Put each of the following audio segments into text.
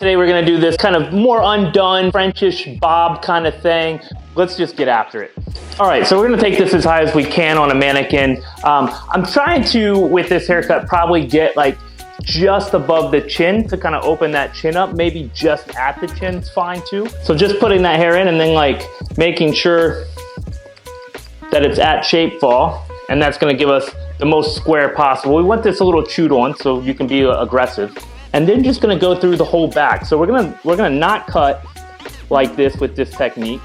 Today we're gonna do this kind of more undone, Frenchish bob kind of thing. Let's just get after it. All right, so we're gonna take this as high as we can on a mannequin. I'm trying to, with this haircut, probably get like just above the chin to kind of open that chin up. Maybe just at the chin's fine too. So just putting that hair in and then like making sure that it's at shape fall, and that's gonna give us the most square possible. We want this a little chewed on so you can be aggressive. And then just gonna go through the whole back. So we're gonna not cut like this with this technique,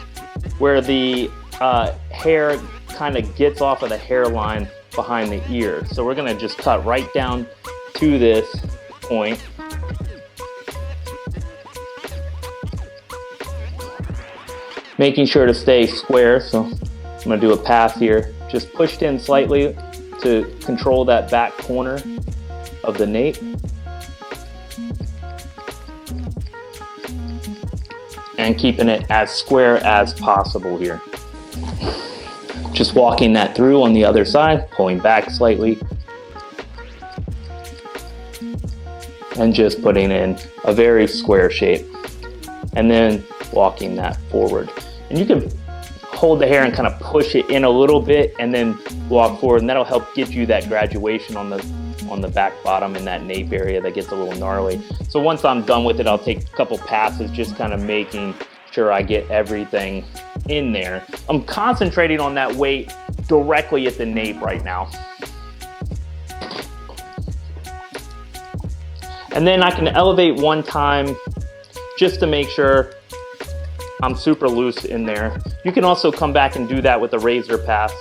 where the hair kind of gets off of the hairline behind the ear. So we're gonna just cut right down to this point. Making sure to stay square. So I'm gonna do a pass here. Just pushed in slightly to control that back corner of the nape. And keeping it as square as possible here. Just walking that through on the other side, pulling back slightly. And just putting in a very square shape. And then walking that forward. And you can hold the hair and kind of push it in a little bit and then walk forward, and that'll help get you that graduation on the back bottom in that nape area that gets a little gnarly. So once I'm done with it, I'll take a couple passes, just kind of making sure I get everything in there. I'm concentrating on that weight directly at the nape right now. And then I can elevate one time just to make sure I'm super loose in there. You can also come back and do that with a razor pass.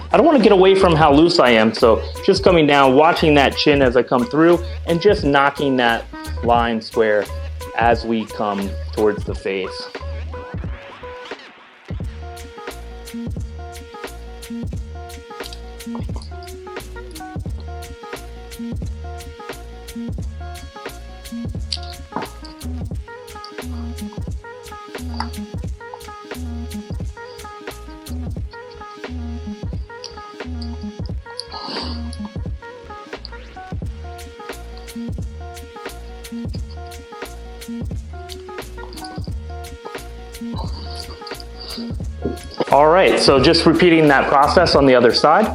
I don't want to get away from how loose I am, so just coming down, watching that chin as I come through, and just knocking that line square as we come towards the face. All right, so just repeating that process on the other side.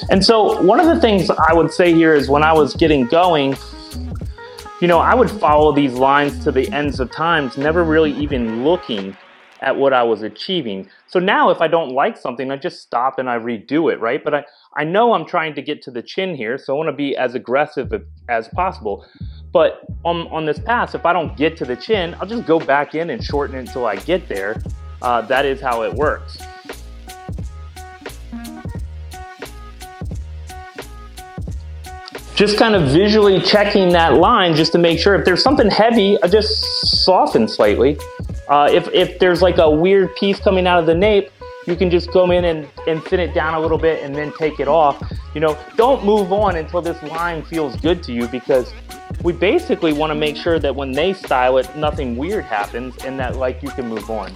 And so one of the things I would say here is when I was getting going, you know, I would follow these lines to the ends of times, never really even looking at what I was achieving. So now if I don't like something, I just stop and I redo it, right? But I know I'm trying to get to the chin here, so I want to be as aggressive as possible. But on this pass, if I don't get to the chin, I'll just go back in and shorten it until I get there. That is how it works. Just kind of visually checking that line just to make sure if there's something heavy, I just soften slightly. If there's like a weird piece coming out of the nape, you can just go in and thin it down a little bit and then take it off. You know, don't move on until this line feels good to you, because we basically want to make sure that when they style it, nothing weird happens and that like you can move on.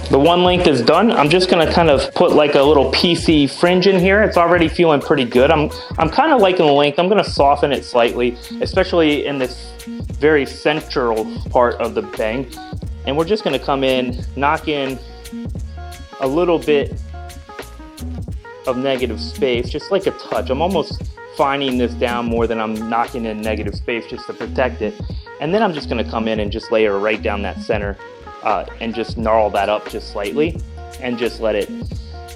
The one length is done. I'm just gonna kind of put like a little piecey fringe in here. It's already feeling pretty good. I'm kind of liking the length. I'm gonna soften it slightly, especially in this very central part of the bang. And we're just gonna come in, knock in a little bit of negative space, just like a touch. I'm almost fining this down more than I'm knocking in negative space just to protect it. And then I'm just gonna come in and just layer right down that center. And just gnarl that up just slightly and just let it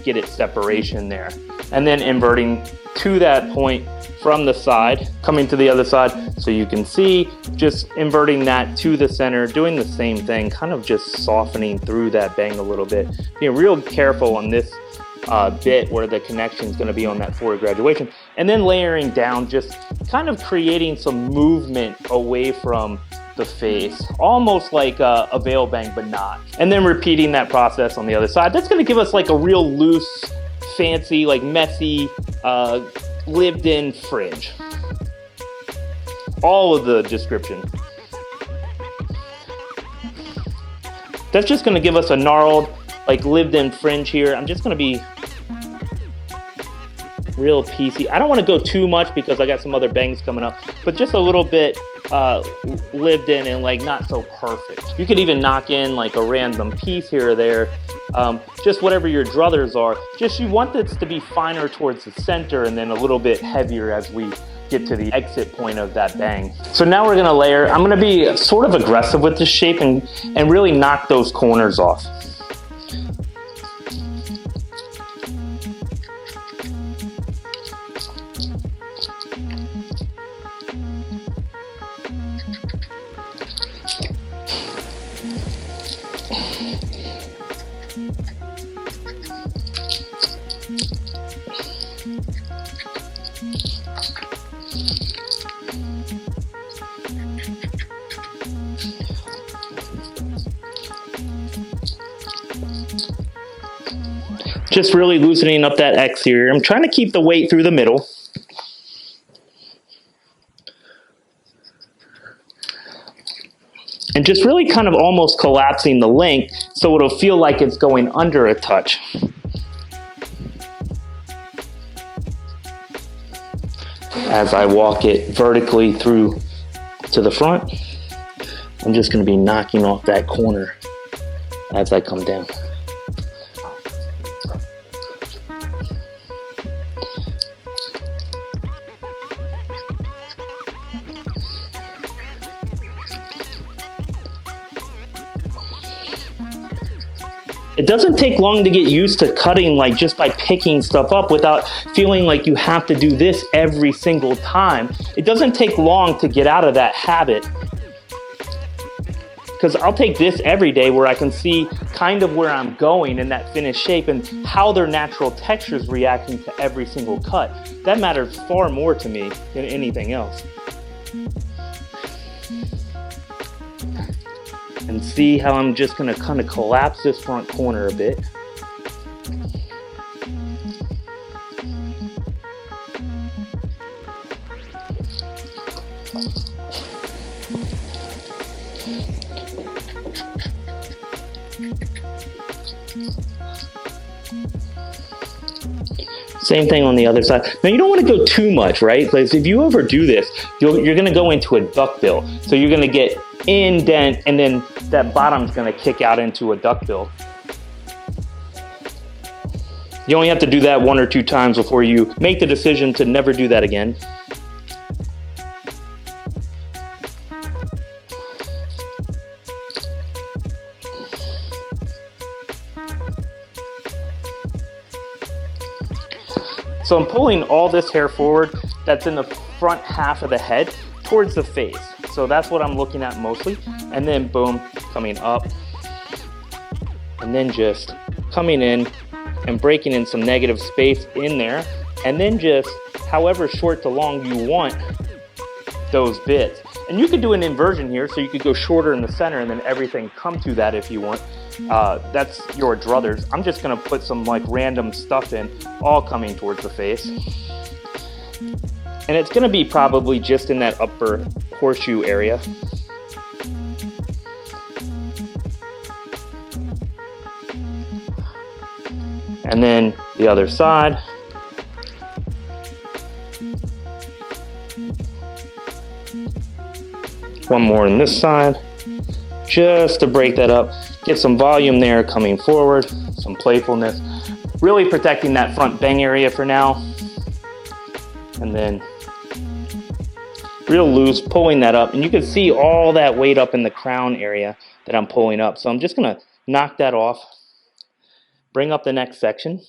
get its separation there. And then inverting to that point from the side, coming to the other side, so you can see, just inverting that to the center, doing the same thing, kind of just softening through that bang a little bit. Being real careful on this bit where the connection is going to be on that forward graduation, and then layering down, just kind of creating some movement away from the face, almost like a veil bang, but not. And then repeating that process on the other side. That's gonna give us like a real loose, fancy, like messy, lived-in fringe. all of the description. That's just going to give us a gnarled, like lived-in fringe here. I'm just going to be real piecey. I don't want to go too much because I got some other bangs coming up, but just a little bit lived in and like not so perfect. You could even knock in like a random piece here or there, just whatever your druthers are. Just you want this to be finer towards the center and then a little bit heavier as we get to the exit point of that bang. So now we're gonna layer. I'm gonna be sort of aggressive with this shape and really knock those corners off. Just really loosening up that exterior. I'm trying to keep the weight through the middle. And just really kind of almost collapsing the length so it'll feel like it's going under a touch. As I walk it vertically through to the front, I'm just going to be knocking off that corner as I come down. It doesn't take long to get used to cutting like just by picking stuff up without feeling like you have to do this every single time. It doesn't take long to get out of that habit. Because I'll take this every day where I can see kind of where I'm going in that finished shape and how their natural texture is reacting to every single cut. That matters far more to me than anything else. And see how I'm just going to kind of collapse this front corner a bit. Same thing on the other side. Now you don't want to go too much, right? Because if you overdo this, you're going to go into a duckbill. So you're going to get indent and then that bottom's going to kick out into a duckbill. You only have to do that 1 or 2 times before you make the decision to never do that again. So I'm pulling all this hair forward that's in the front half of the head towards the face. So that's what I'm looking at mostly. And then boom, coming up. And then just coming in and breaking in some negative space in there. And then just however short to long you want those bits. And you could do an inversion here, so you could go shorter in the center and then everything come to that if you want. That's your druthers. I'm just gonna put some like random stuff in, all coming towards the face. And it's gonna be probably just in that upper horseshoe area. And then the other side. One more on this side, just to break that up. Get some volume there coming forward, some playfulness. Really protecting that front bang area for now. And then real loose, pulling that up. And you can see all that weight up in the crown area that I'm pulling up. So I'm just gonna knock that off, bring up the next section.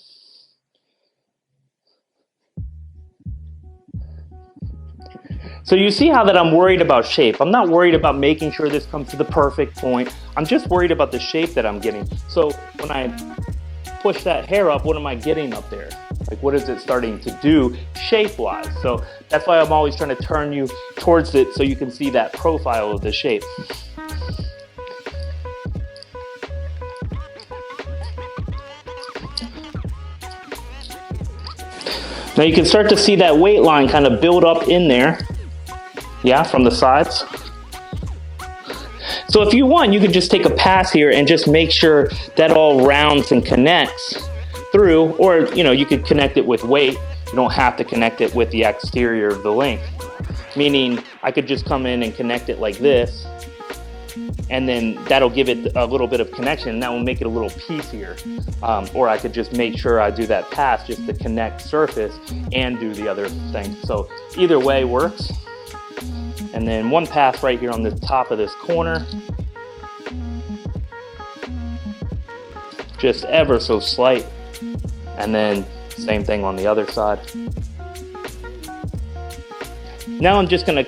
So you see how that I'm worried about shape. I'm not worried about making sure this comes to the perfect point. I'm just worried about the shape that I'm getting. So when I push that hair up, what am I getting up there? Like, what is it starting to do shape-wise? So that's why I'm always trying to turn you towards it so you can see that profile of the shape. Now you can start to see that weight line kind of build up in there. Yeah, from the sides. So if you want, you could just take a pass here and just make sure that all rounds and connects through, or you could connect it with weight. You don't have to connect it with the exterior of the link. Meaning I could just come in and connect it like this, and then that'll give it a little bit of connection, and that will make it a little piecier. Or I could just make sure I do that pass just to connect surface and do the other thing. So either way works. And then one pass right here on the top of this corner. Just ever so slight. And then same thing on the other side. Now I'm just gonna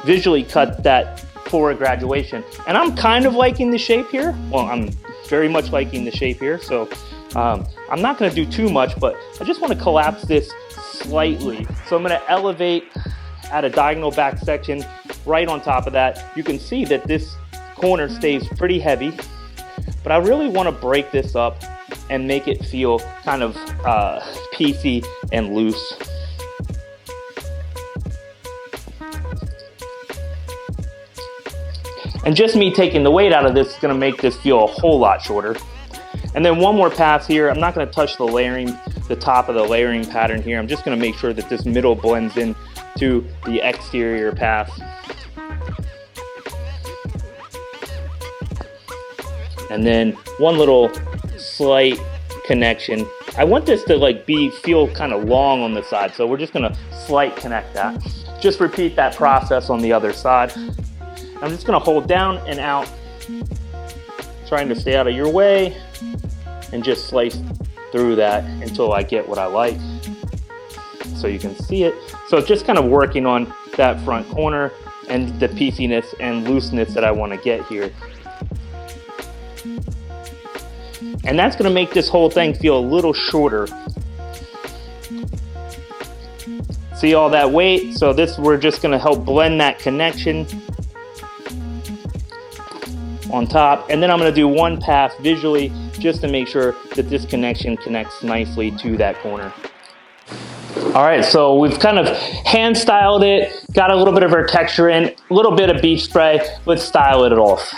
visually cut that for a graduation. And I'm kind of liking the shape here. Well, I'm very much liking the shape here. So I'm not gonna do too much, but I just wanna collapse this slightly. So I'm gonna elevate at a diagonal back section right on top of that. You can see that this corner stays pretty heavy, but I really wanna break this up and make it feel kind of piecey and loose. And just me taking the weight out of this is gonna make this feel a whole lot shorter. And then one more pass here. I'm not gonna touch the top of the layering pattern here. I'm just gonna make sure that this middle blends in to the exterior pass. And then one little slight connection. I want this to feel kind of long on the side, so we're just gonna slight connect that. Just repeat that process on the other side. I'm just gonna hold down and out, trying to stay out of your way, and just slice through that until I get what I like. So you can see it. So just kind of working on that front corner and the pieciness and looseness that I want to get here. And that's gonna make this whole thing feel a little shorter. See all that weight? So we're just gonna help blend that connection on top, and then I'm going to do one pass visually just to make sure that this connection connects nicely to that corner. All right, so we've kind of hand styled it, got a little bit of our texture in, a little bit of beach spray. Let's style it off.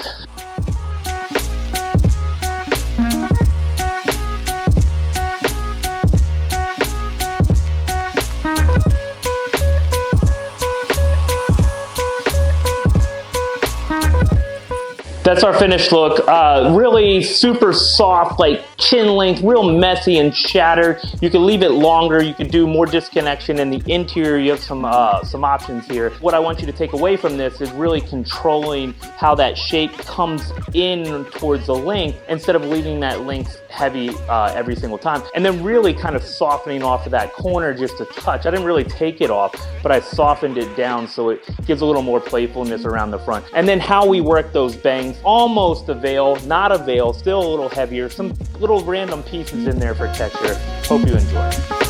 That's our finished look. Really super soft, like chin length, real messy and shattered. You can leave it longer. You can do more disconnection in the interior. You have some options here. What I want you to take away from this is really controlling how that shape comes in towards the length instead of leaving that length heavy every single time. And then really kind of softening off of that corner just a touch. I didn't really take it off, but I softened it down so it gives a little more playfulness around the front. And then how we work those bangs, almost a veil, not a veil, still a little heavier, some little random pieces in there for texture. Hope you enjoy.